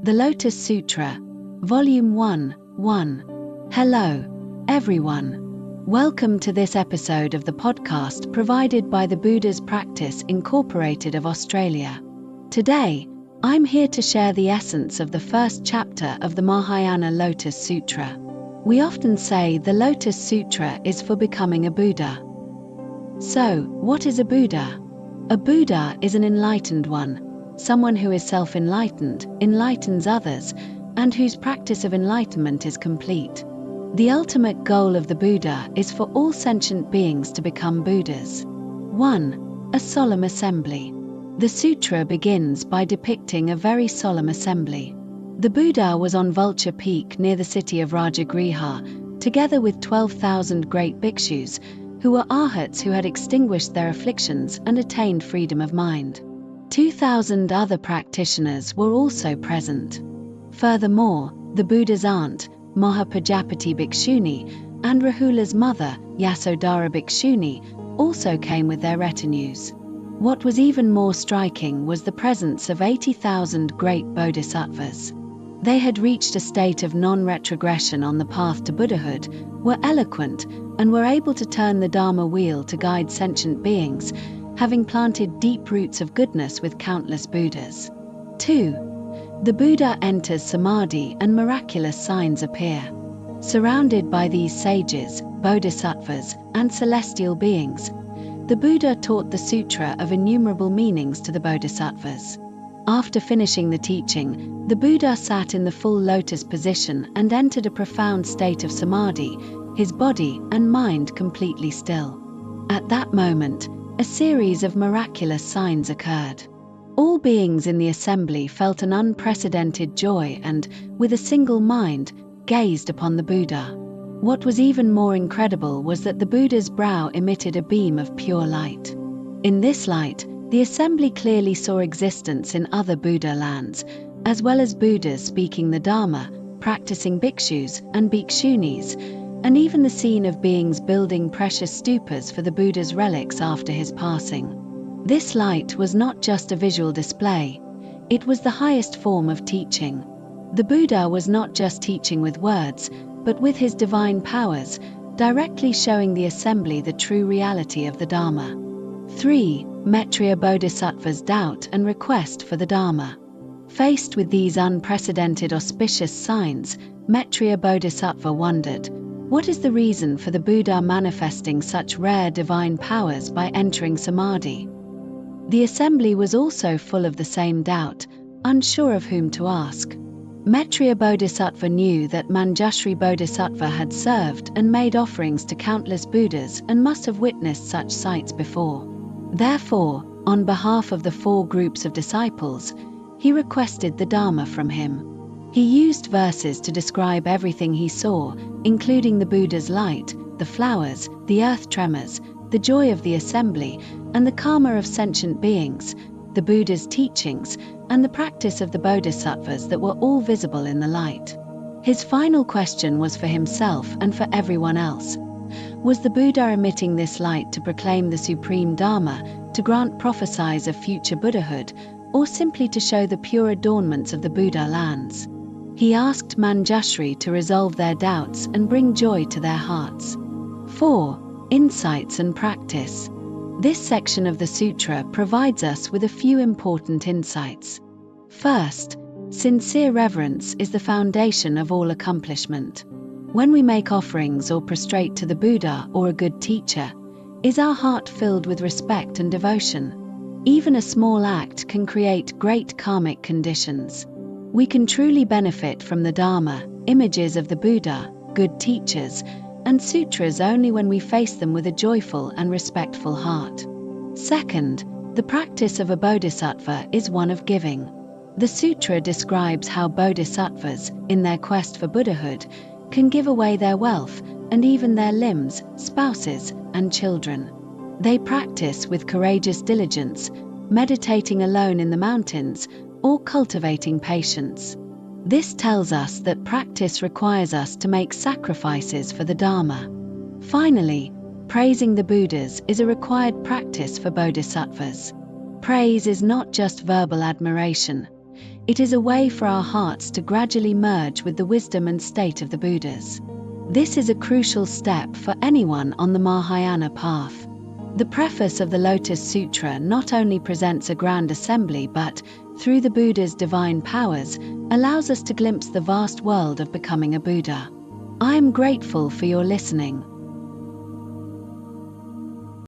The Lotus Sutra, Volume 1. Hello, everyone. Welcome to this episode of the podcast provided by the Buddha's Practice Incorporated of Australia. Today, I'm here to share the essence of the first chapter of the Mahayana Lotus Sutra. We often say the Lotus Sutra is for becoming a Buddha. So, what is a Buddha? A Buddha is an enlightened one, someone who is self-enlightened, enlightens others, and whose practice of enlightenment is complete. The ultimate goal of the Buddha is for all sentient beings to become Buddhas. 1. A solemn assembly. The sutra begins by depicting a very solemn assembly. The Buddha was on Vulture Peak near the city of Rajagriha, together with 12,000 great bhikshus, who were arhats who had extinguished their afflictions and attained freedom of mind. 2,000 other practitioners were also present. Furthermore, the Buddha's aunt, Mahapajapati Bhikshuni, and Rahula's mother, Yasodhara Bhikshuni, also came with their retinues. What was even more striking was the presence of 80,000 great bodhisattvas. They had reached a state of non-retrogression on the path to Buddhahood, were eloquent, and were able to turn the Dharma wheel to guide sentient beings, having planted deep roots of goodness with countless Buddhas. 2. The Buddha enters Samadhi and miraculous signs appear. Surrounded by these sages, bodhisattvas, and celestial beings, the Buddha taught the sutra of innumerable meanings to the bodhisattvas. After finishing the teaching, the Buddha sat in the full lotus position and entered a profound state of samadhi, his body and mind completely still. At that moment, a series of miraculous signs occurred. All beings in the assembly felt an unprecedented joy and, with a single mind, gazed upon the Buddha. What was even more incredible was that the Buddha's brow emitted a beam of pure light. In this light, the assembly clearly saw existence in other Buddha lands, as well as Buddhas speaking the Dharma, practicing bhikshus and bhikshunis, and even the scene of beings building precious stupas for the Buddha's relics after his passing. This light was not just a visual display, it was the highest form of teaching. The Buddha was not just teaching with words, but with his divine powers, directly showing the assembly the true reality of the Dharma. 3. Maitreya Bodhisattva's doubt and request for the Dharma. Faced with these unprecedented auspicious signs, Maitreya Bodhisattva wondered, what is the reason for the Buddha manifesting such rare divine powers by entering samadhi? The assembly was also full of the same doubt, unsure of whom to ask. Maitreya Bodhisattva knew that Manjushri Bodhisattva had served and made offerings to countless Buddhas and must have witnessed such sights before. Therefore, on behalf of the 4 groups of disciples, he requested the Dharma from him. He used verses to describe everything he saw, including the Buddha's light, the flowers, the earth tremors, the joy of the assembly, and the karma of sentient beings, the Buddha's teachings, and the practice of the bodhisattvas that were all visible in the light. His final question was for himself and for everyone else. Was the Buddha emitting this light to proclaim the supreme Dharma, to grant prophecies of future Buddhahood, or simply to show the pure adornments of the Buddha lands? He asked Manjushri to resolve their doubts and bring joy to their hearts. 4. Insights and practice. This section of the sutra provides us with a few important insights. First, sincere reverence is the foundation of all accomplishment. When we make offerings or prostrate to the Buddha or a good teacher, is our heart filled with respect and devotion? Even a small act can create great karmic conditions. We can truly benefit from the Dharma, images of the Buddha, good teachers, and sutras only when we face them with a joyful and respectful heart. Second, the practice of a bodhisattva is one of giving. The sutra describes how bodhisattvas, in their quest for Buddhahood, can give away their wealth and even their limbs, spouses, and children. They practice with courageous diligence, meditating alone in the mountains, or cultivating patience. This tells us that practice requires us to make sacrifices for the Dharma. Finally, praising the Buddhas is a required practice for bodhisattvas. Praise is not just verbal admiration. It is a way for our hearts to gradually merge with the wisdom and state of the Buddhas. This is a crucial step for anyone on the Mahayana path. The preface of the Lotus Sutra not only presents a grand assembly but, through the Buddha's divine powers, allows us to glimpse the vast world of becoming a Buddha. I am grateful for your listening.